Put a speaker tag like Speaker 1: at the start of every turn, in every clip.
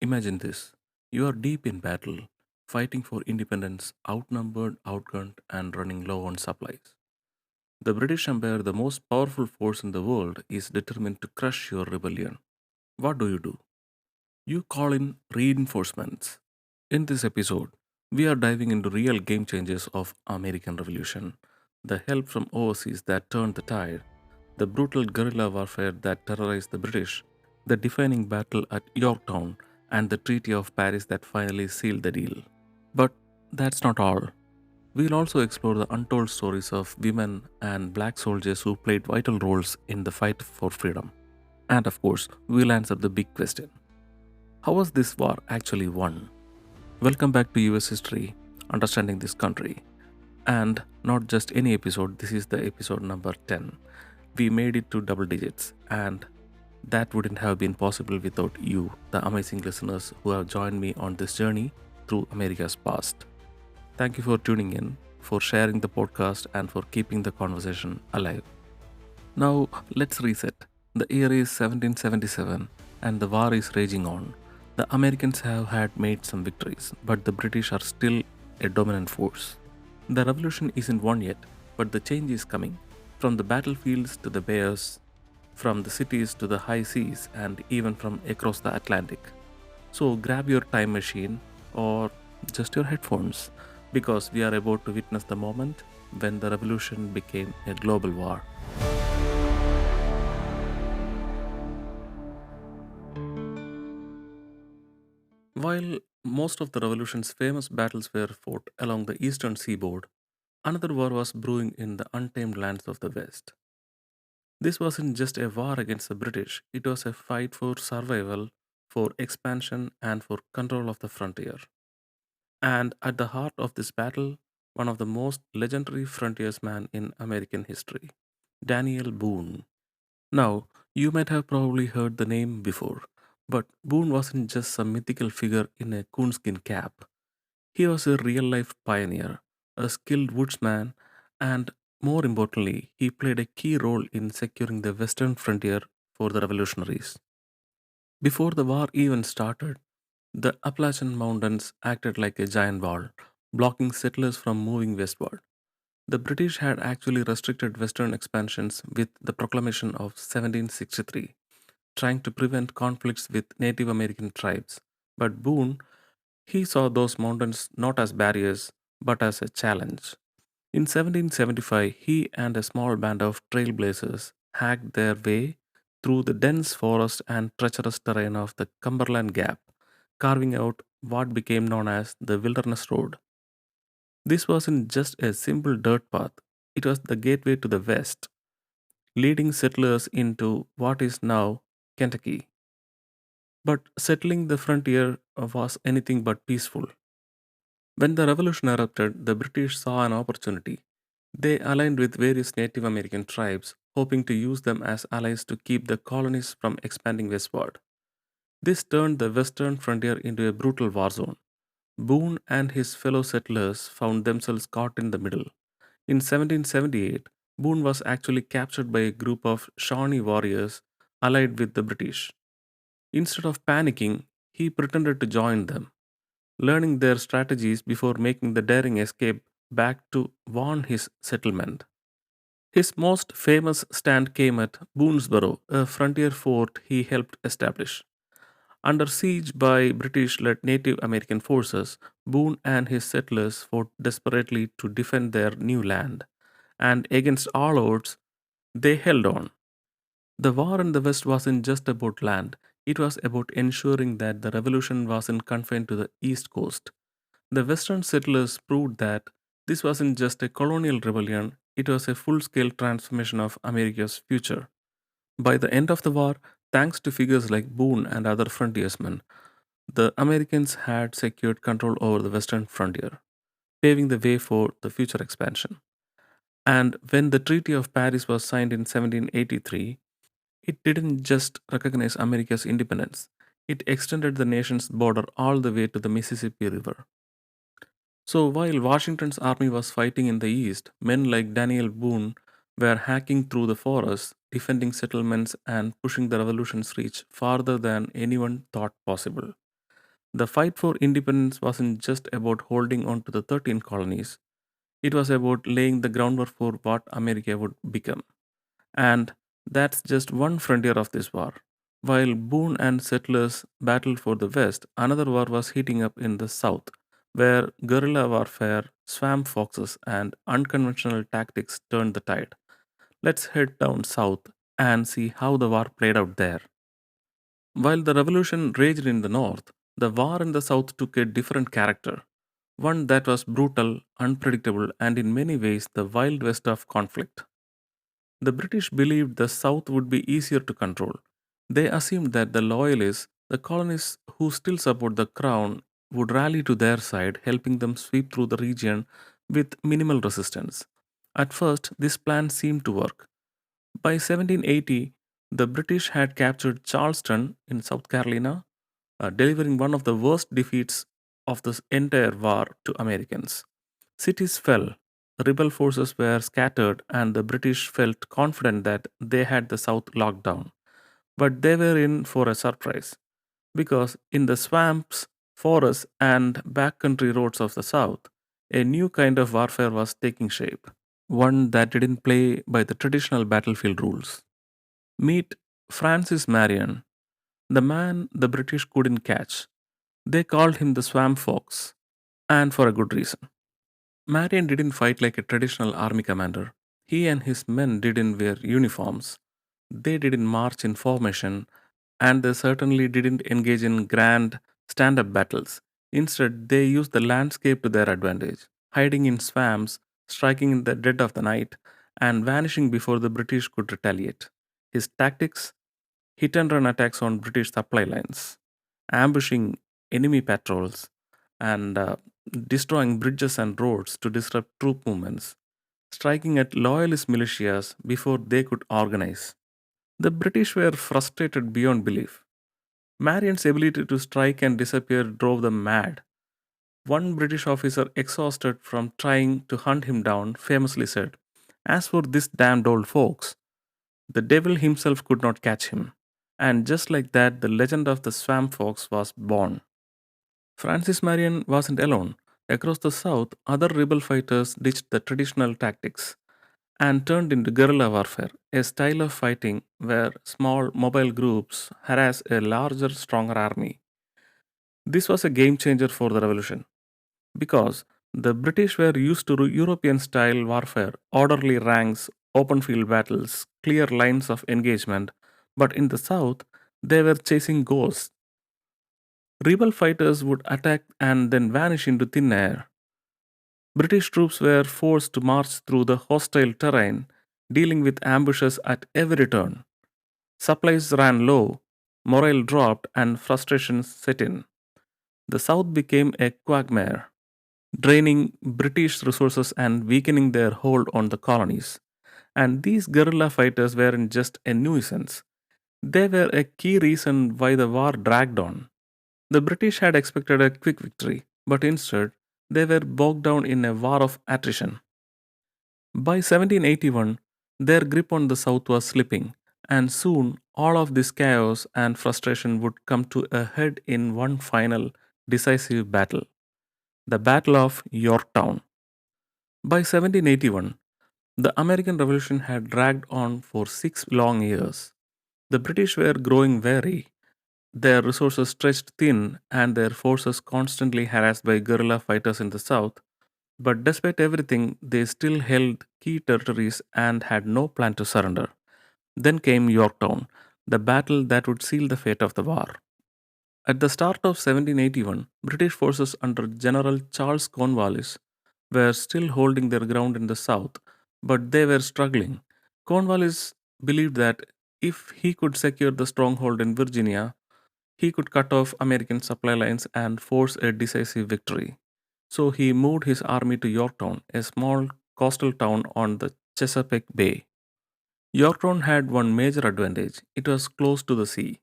Speaker 1: Imagine this: you are deep in battle, fighting for independence, outnumbered, outgunned, and running low on supplies. The British Empire, the most powerful force in the world, is determined to crush your rebellion. What do? You call in reinforcements. In this episode, we are diving into real game changers of American Revolution, the help from overseas that turned the tide, the brutal guerrilla warfare that terrorized the British, the defining battle at Yorktown, and the Treaty of Paris that finally sealed the deal. But that's not all. We'll also explore the untold stories of women and black soldiers who played vital roles in the fight for freedom. And of course, we'll answer the big question: how was this war actually won? Welcome back to US History, Understanding This Country. And not just any episode, this is the episode number 10. We made it to double digits, and that wouldn't have been possible without you, the amazing listeners who have joined me on this journey through America's past. Thank you for tuning in, for sharing the podcast, and for keeping the conversation alive. Now, let's reset. The year is 1777 and the war is raging on. The Americans have had made some victories, but the British are still a dominant force. The revolution isn't won yet, but the change is coming. From the battlefields to the bayous, from the cities to the high seas, and even from across the Atlantic. So grab your time machine or just your headphones because we are about to witness the moment when the revolution became a global war. While most of the revolution's famous battles were fought along the eastern seaboard, another war was brewing in the untamed lands of the West. This wasn't just a war against the British, it was a fight for survival, for expansion, and for control of the frontier. And at the heart of this battle, one of the most legendary frontiersmen in American history, Daniel Boone. Now, you might have probably heard the name before, but Boone wasn't just some mythical figure in a coonskin cap. He was a real life pioneer, a skilled woodsman, and more importantly, he played a key role in securing the western frontier for the revolutionaries. Before the war even started, the Appalachian Mountains acted like a giant wall, blocking settlers from moving westward. The British had actually restricted western expansions with the proclamation of 1763, trying to prevent conflicts with Native American tribes. But Boone, he saw those mountains not as barriers, but as a challenge. In 1775, he and a small band of trailblazers hacked their way through the dense forest and treacherous terrain of the Cumberland Gap, carving out what became known as the Wilderness Road. This wasn't just a simple dirt path, it was the gateway to the west, leading settlers into what is now Kentucky. But settling the frontier was anything but peaceful. When the revolution erupted, the British saw an opportunity. They aligned with various Native American tribes, hoping to use them as allies to keep the colonies from expanding westward. This turned the western frontier into a brutal war zone. Boone and his fellow settlers found themselves caught in the middle. In 1778, Boone was actually captured by a group of Shawnee warriors allied with the British. Instead of panicking, he pretended to join them, learning their strategies before making the daring escape back to warn his settlement. His most famous stand came at Boonesborough, a frontier fort he helped establish. Under siege by British led Native American forces, Boone and his settlers fought desperately to defend their new land, and against all odds, they held on. The war in the West wasn't just about land, it was about ensuring that the revolution wasn't confined to the East Coast. The Western settlers proved that this wasn't just a colonial rebellion, it was a full scale transformation of America's future. By the end of the war, thanks to figures like Boone and other frontiersmen, the Americans had secured control over the western frontier, paving the way for the future expansion. And when the Treaty of Paris was signed in 1783, it didn't just recognize America's independence, it extended the nation's border all the way to the Mississippi River. So while Washington's army was fighting in the east, men like Daniel Boone were hacking through the forests, defending settlements, and pushing the revolution's reach farther than anyone thought possible. The fight for independence wasn't just about holding on to the 13 colonies, it was about laying the groundwork for what America would become. And that's just one frontier of this war. While Boone and settlers battled for the West, another war was heating up in the South, where guerrilla warfare, swamp foxes, and unconventional tactics turned the tide. Let's head down south and see how the war played out there. While the revolution raged in the north, the war in the south took a different character, one that was brutal, unpredictable, and in many ways the wild west of conflict. The British believed the South would be easier to control. They assumed that the loyalists, the colonists who still support the crown, would rally to their side, helping them sweep through the region with minimal resistance. At first, this plan seemed to work. By 1780, the British had captured Charleston in South Carolina, delivering one of the worst defeats of this entire war to Americans. Cities fell, rebel forces were scattered, and the British felt confident that they had the South locked down. But they were in for a surprise, because in the swamps, forests, and backcountry roads of the South, a new kind of warfare was taking shape, one that didn't play by the traditional battlefield rules. Meet Francis Marion, the man the British couldn't catch. They called him the swamp fox, and for a good reason. Marion didn't fight like a traditional army commander. He and his men didn't wear uniforms. They didn't march in formation, and they certainly didn't engage in grand stand up battles. Instead, they used the landscape to their advantage, hiding in swamps, striking in the dead of the night, and vanishing before the British could retaliate. His tactics: hit and run attacks on British supply lines, ambushing enemy patrols, and destroying bridges and roads to disrupt troop movements, striking at loyalist militias before they could organize. The British were frustrated beyond belief. Marion's ability to strike and disappear drove them mad. One British officer, exhausted from trying to hunt him down, famously said, "As for this damned old folks, the devil himself could not catch him." And just like that, the legend of the swamp fox was born. Francis Marion wasn't alone. Across the south, other rebel fighters ditched the traditional tactics and turned into guerrilla warfare, a style of fighting where small mobile groups harass a larger, stronger army. This was a game changer for the revolution because the British were used to European style warfare, orderly ranks, open field battles, clear lines of engagement, but in the south, they were chasing ghosts. Rebel fighters would attack and then vanish into thin air. British troops were forced to march through the hostile terrain, dealing with ambushes at every turn. Supplies ran low, morale dropped, and frustration set in. The South became a quagmire, draining British resources and weakening their hold on the colonies. And these guerrilla fighters weren't just a nuisance, they were a key reason why the war dragged on. The British had expected a quick victory, but instead, they were bogged down in a war of attrition. By 1781, their grip on the South was slipping, and soon all of this chaos and frustration would come to a head in one final, decisive battle: the Battle of Yorktown. By 1781, the American Revolution had dragged on for 6 long years. The British were growing weary, their resources stretched thin, and their forces constantly harassed by guerrilla fighters in the south. But despite everything, they still held key territories and had no plan to surrender. Then came Yorktown, the battle that would seal the fate of the war. At the start of 1781, British forces under General Charles Cornwallis were still holding their ground in the south, but they were struggling. Cornwallis believed that if he could secure the stronghold in Virginia, he could cut off American supply lines and force a decisive victory. So he moved his army to Yorktown, a small coastal town on the Chesapeake Bay. Yorktown had one major advantage: it was close to the sea,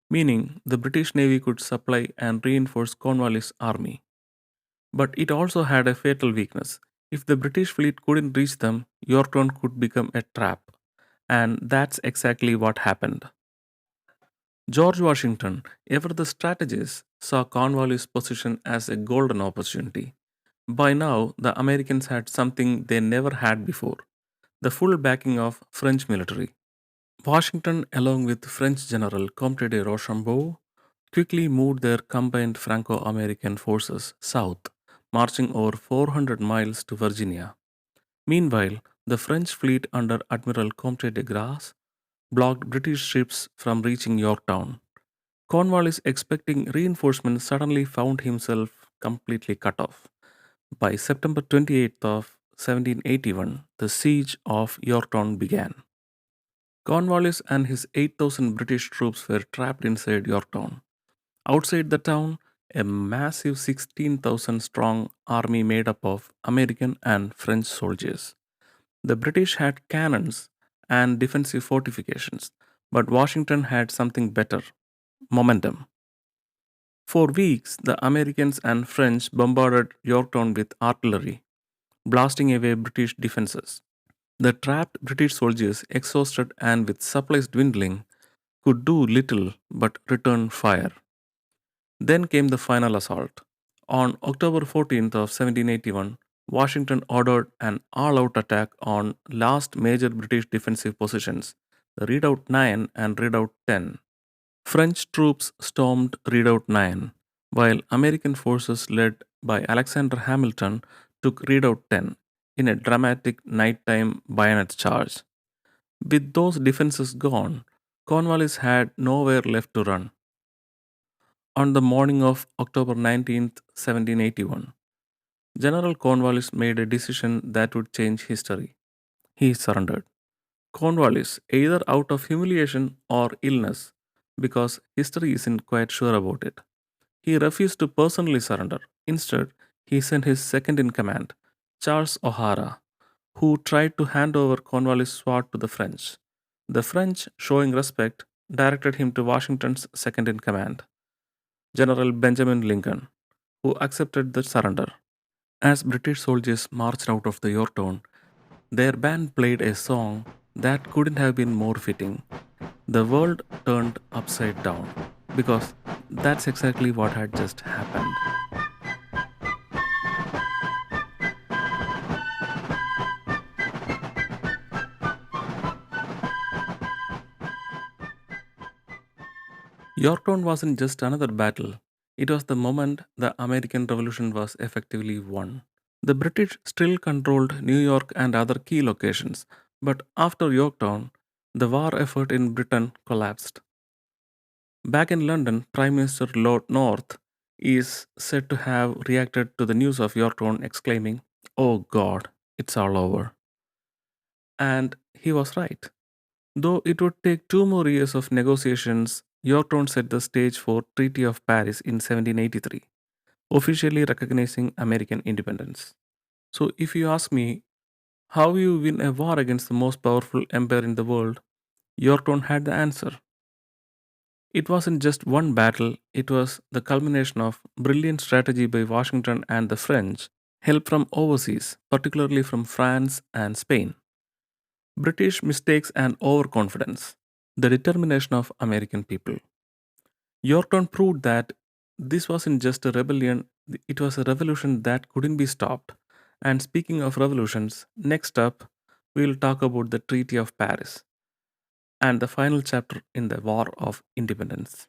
Speaker 1: meaning the British Navy could supply and reinforce Cornwallis' army. But it also had a fatal weakness. If the British fleet couldn't reach them, Yorktown could become a trap. And that's exactly what happened. George Washington, ever the strategist, saw Cornwallis' position as a golden opportunity. By now, the Americans had something they never had before: the full backing of French military. Washington, along with French General Comte de Rochambeau, quickly moved their combined Franco American forces south, marching over 400 miles to Virginia. Meanwhile, the French fleet under Admiral Comte de Grasse blocked British ships from reaching Yorktown. Cornwallis, expecting reinforcements, suddenly found himself completely cut off. By September 28th of 1781, the siege of Yorktown began. Cornwallis and his 8,000 British troops were trapped inside Yorktown. Outside the town, a massive 16,000 strong army made up of American and French soldiers. The British had cannons and defensive fortifications, but Washington had something better: momentum. For weeks, the Americans and French bombarded Yorktown with artillery, blasting away British defenses. The trapped British soldiers, exhausted and with supplies dwindling, could do little but return fire. Then came the final assault. On October 14th of 1781, Washington ordered an all-out attack on last major British defensive positions, the Redoubt 9 and Redoubt 10. French troops stormed Redoubt 9, while American forces led by Alexander Hamilton took Redoubt 10 in a dramatic nighttime bayonet charge. With those defenses gone, Cornwallis had nowhere left to run. On the morning of October 19th, 1781, General Cornwallis made a decision that would change history. He surrendered. Cornwallis, either out of humiliation or illness, because history isn't quite sure about it, he refused to personally surrender. Instead, he sent his second in command, Charles O'Hara, who tried to hand over Cornwallis' sword to the French. The French, showing respect, directed him to Washington's second in command, General Benjamin Lincoln, who accepted the surrender. As British soldiers marched out of the Yorktown, their band played a song that couldn't have been more fitting. The world turned upside down, because that's exactly what had just happened. Yorktown wasn't just another battle, it was the moment the American Revolution was effectively won. The British still controlled New York and other key locations, but after Yorktown, the war effort in Britain collapsed. Back in London, Prime Minister Lord North is said to have reacted to the news of Yorktown, exclaiming, "Oh God, it's all over." And he was right. Though it would take 2 more years of negotiations, Yorktown set the stage for Treaty of Paris in 1783, officially recognizing American independence. So if you ask me how you win a war against the most powerful empire in the world, Yorktown had the answer. It wasn't just one battle, it was the culmination of brilliant strategy by Washington and the French, help from overseas, particularly from France and Spain, British mistakes and overconfidence, the determination of American people. Yorktown proved that this wasn't just a rebellion, it was a revolution that couldn't be stopped. And speaking of revolutions, next up, we'll talk about the Treaty of Paris and the final chapter in the War of Independence.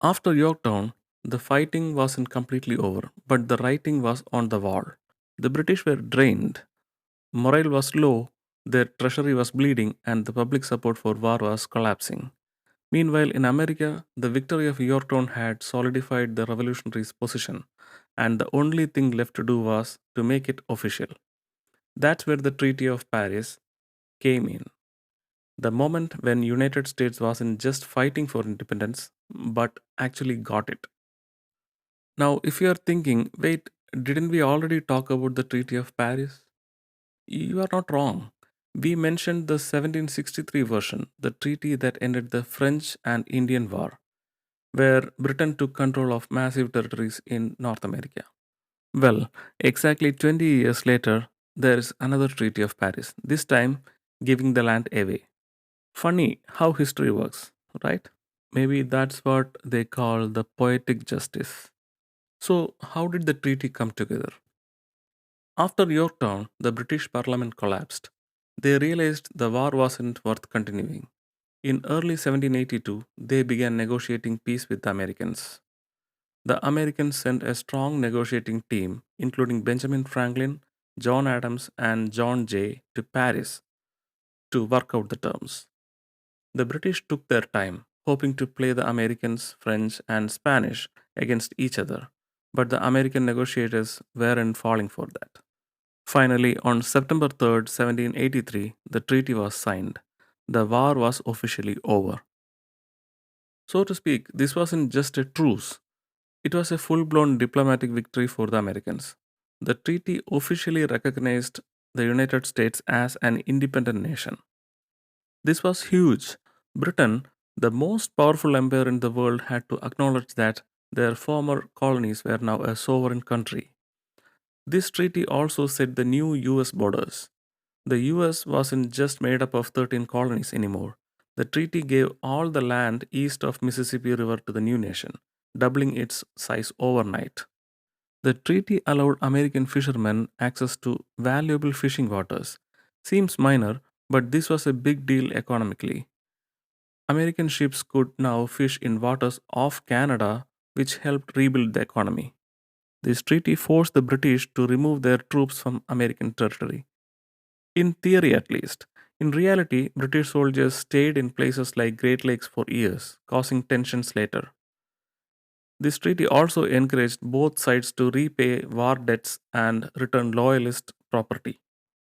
Speaker 1: After Yorktown, the fighting wasn't completely over, but the writing was on the wall. The British were drained, morale was low, their treasury was bleeding, and the public support for war was collapsing. Meanwhile, in America, the victory of Yorktown had solidified the revolutionaries' position, and the only thing left to do was to make it official. That's where the Treaty of Paris came in. The moment when United States wasn't just fighting for independence, but actually got it. Now, if you are thinking, wait, didn't we already talk about the Treaty of Paris? You are not wrong. We mentioned the 1763 version, the treaty that ended the French and Indian War, where Britain took control of massive territories in North America. Well, exactly 20 years later, there is another Treaty of Paris, this time giving the land away. Funny how history works, right? Maybe that's what they call the poetic justice. So, how did the treaty come together? After Yorktown, the British Parliament collapsed. They realized the war wasn't worth continuing. In early 1782, they began negotiating peace with the Americans. The Americans sent a strong negotiating team, including Benjamin Franklin, John Adams, and John Jay, to Paris to work out the terms. The British took their time, hoping to play the Americans, French, and Spanish against each other, but the American negotiators weren't falling for that. Finally, on September 3rd, 1783, the treaty was signed. The war was officially over. So to speak, this wasn't just a truce, it was a full blown diplomatic victory for the Americans. The treaty officially recognized the United States as an independent nation. This was huge. Britain, the most powerful empire in the world, had to acknowledge that their former colonies were now a sovereign country. This treaty also set the new US borders. The US wasn't just made up of 13 colonies anymore. The treaty gave all the land east of Mississippi River to the new nation, doubling its size overnight. The treaty allowed American fishermen access to valuable fishing waters. Seems minor, but this was a big deal economically. American ships could now fish in waters off Canada, which helped rebuild the economy. This treaty forced the British to remove their troops from American territory. In theory, at least. In reality, British soldiers stayed in places like Great Lakes for years, causing tensions later. This treaty also encouraged both sides to repay war debts and return loyalist property.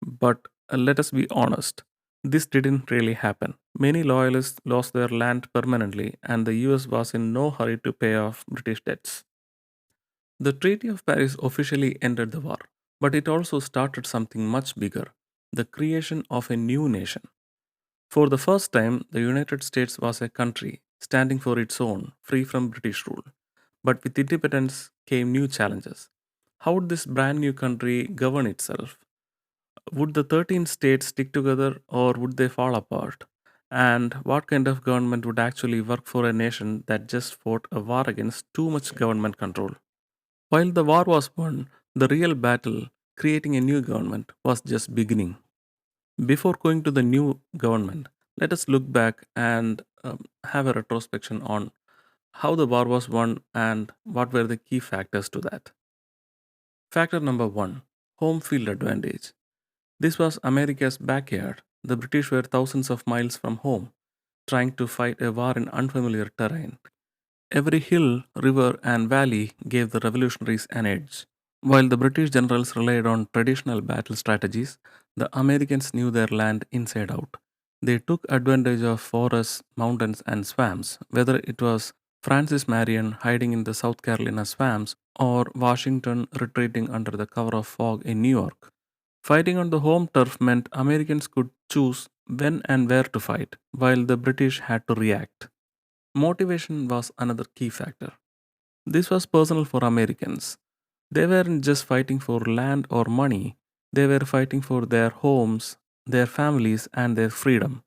Speaker 1: But let us be honest, this didn't really happen. Many loyalists lost their land permanently, and the US was in no hurry to pay off British debts. The Treaty of Paris officially ended the war, but it also started something much bigger, the creation of a new nation. For the first time, the United States was a country standing for its own, free from British rule. But with independence came new challenges. How would this brand new country govern itself? Would the 13 states stick together or would they fall apart? And what kind of government would actually work for a nation that just fought a war against too much government control? While the war was won, the real battle, creating a new government, was just beginning. Before going to the new government, let us look back and have a retrospection on how the war was won and what were the key factors to that. Factor number one, home field advantage. This was America's backyard. The British were thousands of miles from home, trying to fight a war in unfamiliar terrain. Every hill, river, and valley gave the revolutionaries an edge. While the British generals relied on traditional battle strategies, the Americans knew their land inside out. They took advantage of forests, mountains, and swamps, whether it was Francis Marion hiding in the South Carolina swamps or Washington retreating under the cover of fog in New York. Fighting on the home turf meant Americans could choose when and where to fight, while the British had to react. Motivation was another key factor. This was personal for Americans. They weren't just fighting for land or money, they were fighting for their homes, their families, and their freedom.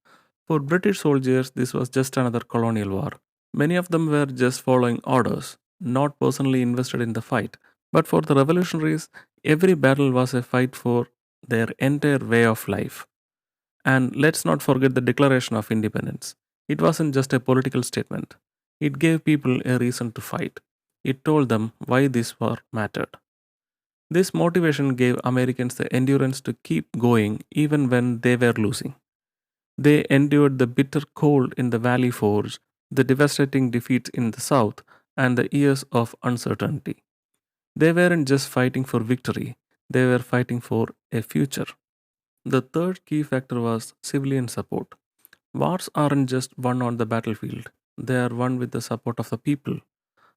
Speaker 1: For British soldiers, this was just another colonial war. Many of them were just following orders, not personally invested in the fight. But for the revolutionaries, every battle was a fight for their entire way of life. And let's not forget the Declaration of Independence. It wasn't just a political statement, it gave people a reason to fight. It told them why this war mattered. This motivation gave Americans the endurance to keep going even when they were losing. They endured the bitter cold in the Valley Forge, the devastating defeats in the South, and the years of uncertainty. They weren't just fighting for victory, they were fighting for a future. The third key factor was civilian support. Wars aren't just won on the battlefield, they are won with the support of the people.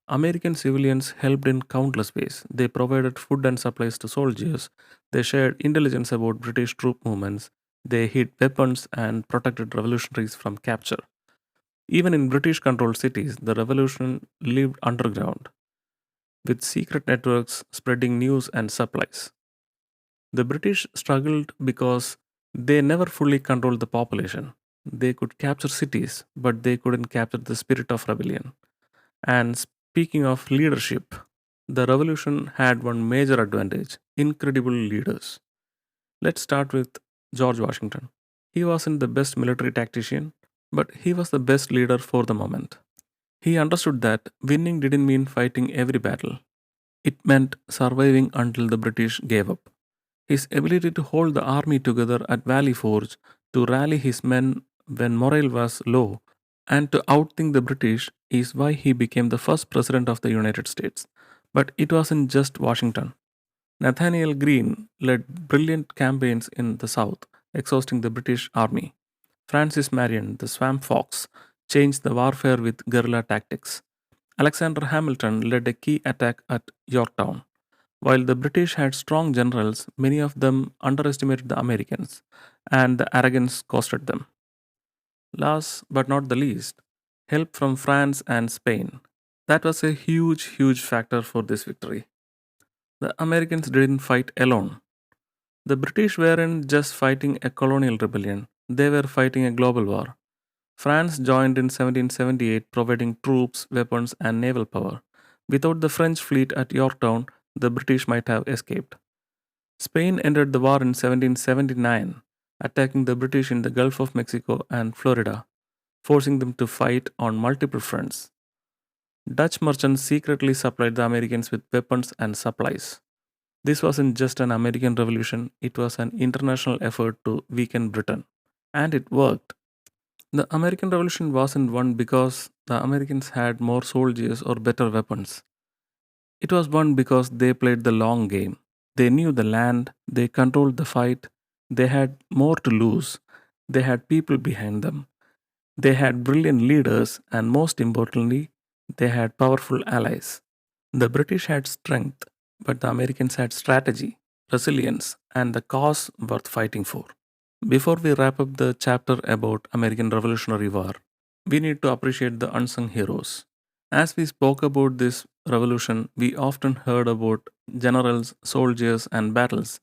Speaker 1: American civilians helped in countless ways. They provided food and supplies to soldiers, they shared intelligence about British troop movements, they hid weapons and protected revolutionaries from capture. Even in British controlled cities, the revolution lived underground, with secret networks spreading news and supplies. The British struggled because they never fully controlled the population. They could capture cities, but they couldn't capture the spirit of rebellion. And speaking of leadership, the revolution had one major advantage: incredible leaders. Let's start with George Washington. He wasn't the best military tactician, but he was the best leader for the moment. He understood that winning didn't mean fighting every battle, it meant surviving until the British gave up. His ability to hold the army together at Valley Forge, to rally his men when morale was low, and to outthink the British is why he became the first president of the United States. But it wasn't just Washington. Nathaniel Greene led brilliant campaigns in the South, exhausting the British army. Francis Marion, the swamp fox, changed the warfare with guerrilla tactics. Alexander Hamilton led a key attack at Yorktown. While the British had strong generals, many of them underestimated the Americans, and the arrogance costed them. Last but not the least, help from France and Spain. That was a huge factor for this victory. The Americans didn't fight alone. The British weren't just fighting a colonial rebellion, they were fighting a global war. France joined in 1778, providing troops, weapons, and naval power. Without the French fleet at Yorktown, the British might have escaped. Spain entered the war in 1779, attacking the British in the Gulf of Mexico and Florida, forcing them to fight on multiple fronts. Dutch merchants secretly supplied the Americans with weapons and supplies. This wasn't just an American revolution, it was an international effort to weaken Britain. And it worked. The American Revolution wasn't won because the Americans had more soldiers or better weapons. It was won because they played the long game. They knew the land, they controlled the fight, they had more to lose, they had people behind them, they had brilliant leaders, and most importantly, they had powerful allies. The British had strength, but the Americans had strategy, resilience, and the cause worth fighting for. Before we wrap up the chapter about American Revolutionary War, we need to appreciate the unsung heroes. As we spoke about this revolution, we often heard about generals, soldiers, and battles,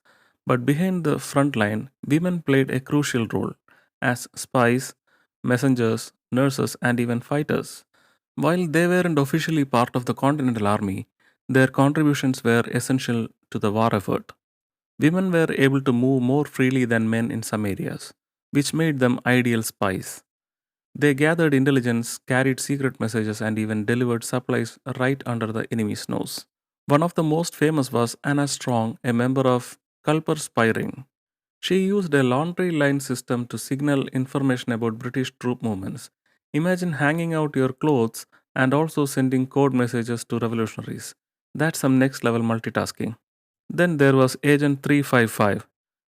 Speaker 1: but behind the front line, women played a crucial role as spies, messengers, nurses, and even fighters. While they weren't officially part of the Continental Army, their contributions were essential to the war effort. Women were able to move more freely than men in some areas, which made them ideal spies. They gathered intelligence, carried secret messages, and even delivered supplies right under the enemy's nose. One of the most famous was Anna Strong, a member of Culper Spy Ring. She used a laundry line system to signal information about British troop movements. Imagine hanging out your clothes and also sending code messages to revolutionaries. That's some next level multitasking. Then there was Agent 355,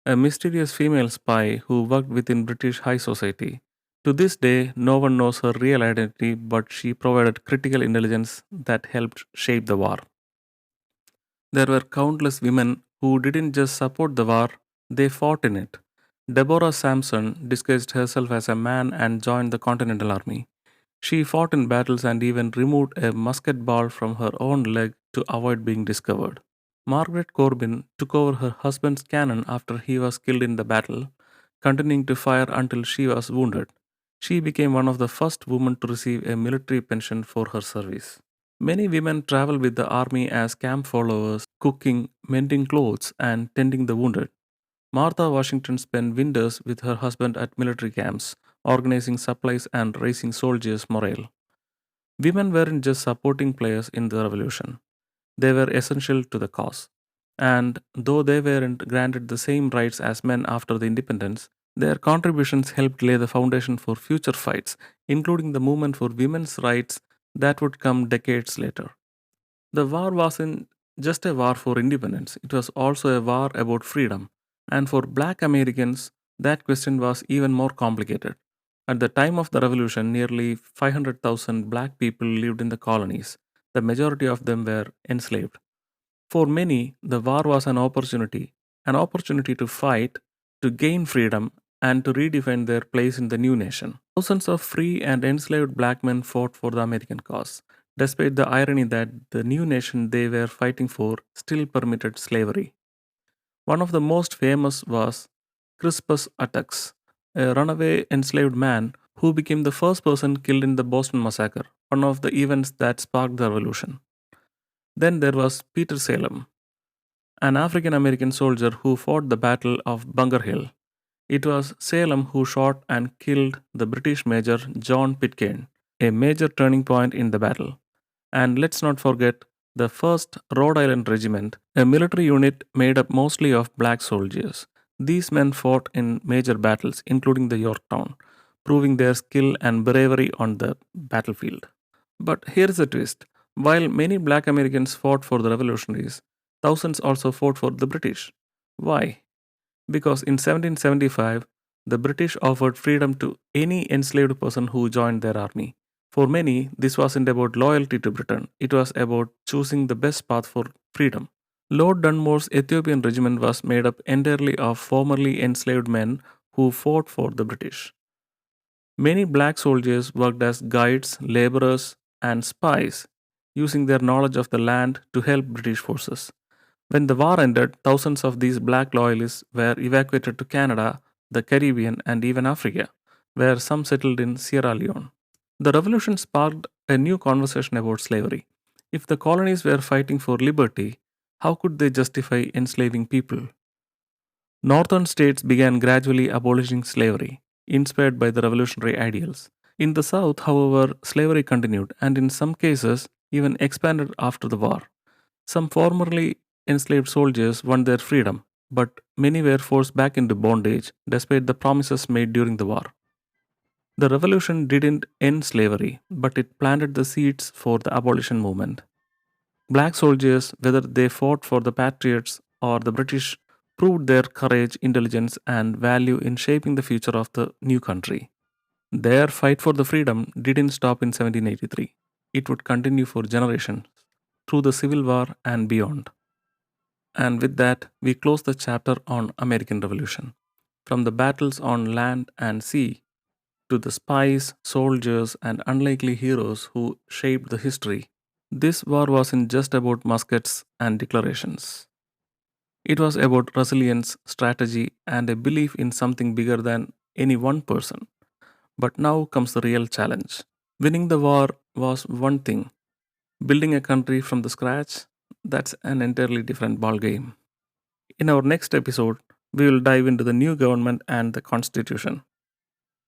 Speaker 1: a mysterious female spy who worked within British high society. To this day, no one knows her real identity, but she provided critical intelligence that helped shape the war. There were countless women who didn't just support the war, they fought in it. Deborah Sampson disguised herself as a man and joined the Continental Army. She fought in battles and even removed a musket ball from her own leg to avoid being discovered. Margaret Corbin took over her husband's cannon after he was killed in the battle, continuing to fire until she was wounded. She became one of the first women to receive a military pension for her service. Many women travel with the army as camp followers, cooking, mending clothes, and tending the wounded. Martha Washington spent winters with her husband at military camps, organizing supplies and raising soldiers' morale. Women weren't just supporting players in the revolution, they were essential to the cause. And though they weren't granted the same rights as men after the independence, their contributions helped lay the foundation for future fights, including the movement for women's rights that would come decades later. The war wasn't just a war for independence, it was also a war about freedom. And for black Americans, that question was even more complicated. At the time of the revolution, nearly 500,000 black people lived in the colonies. The majority of them were enslaved. For many, the war was an opportunity to fight, to gain freedom, and to redefine their place in the new nation. Thousands of free and enslaved black men fought for the American cause, despite the irony that the new nation they were fighting for still permitted slavery. One of the most famous was Crispus Attucks. a runaway enslaved man who became the first person killed in the Boston Massacre, one of the events that sparked the revolution. Then there was Peter Salem, an African American soldier who fought the Battle of Bunker Hill. It was Salem who shot and killed the British Major John Pitcairn, a major turning point in the battle. And let's not forget the 1st Rhode Island Regiment, a military unit made up mostly of black soldiers. These men fought in major battles, including the Yorktown, proving their skill and bravery on the battlefield. But here's a twist. While many black Americans fought for the revolutionaries, thousands also fought for the British. Why? Because in 1775, the British offered freedom to any enslaved person who joined their army. For many, this wasn't about loyalty to Britain, it was about choosing the best path for freedom. Lord Dunmore's Ethiopian regiment was made up entirely of formerly enslaved men who fought for the British. Many black soldiers worked as guides, laborers, and spies, using their knowledge of the land to help British forces. When the war ended, thousands of these black loyalists were evacuated to Canada, the Caribbean, and even Africa, where some settled in Sierra Leone. The revolution sparked a new conversation about slavery. If the colonies were fighting for liberty, how could they justify enslaving people? Northern states began gradually abolishing slavery, inspired by the revolutionary ideals. In the South, however, slavery continued and in some cases even expanded after the war. Some formerly enslaved soldiers won their freedom, but many were forced back into bondage despite the promises made during the war. The revolution didn't end slavery, but it planted the seeds for the abolition movement. Black soldiers, whether they fought for the Patriots or the British, proved their courage, intelligence, and value in shaping the future of the new country. Their fight for the freedom didn't stop in 1783. It would continue for generations through the Civil War and beyond. And with that, we close the chapter on American Revolution. From the battles on land and sea to the spies, soldiers, and unlikely heroes who shaped the history, this war wasn't just about muskets and declarations. It was about resilience, strategy, and a belief in something bigger than any one person. But now comes the real challenge. Winning the war was one thing, building a country from the scratch, that's an entirely different ballgame. In our next episode, we will dive into the new government and the constitution.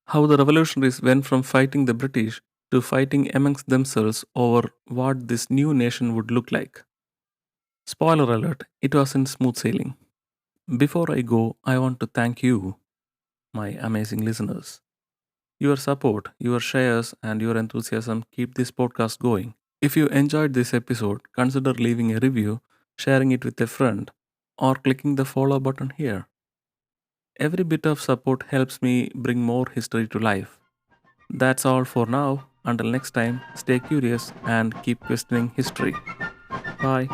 Speaker 1: How the revolutionaries went from fighting the British to fighting amongst themselves over what this new nation would look like. Spoiler alert, it wasn't smooth sailing. Before I go, I want to thank you, my amazing listeners. Your support, your shares, and your enthusiasm keep this podcast going. If you enjoyed this episode, consider leaving a review, sharing it with a friend, or clicking the follow button here. Every bit of support helps me bring more history to life. That's all for now. Until next time, stay curious and keep questioning history. Bye.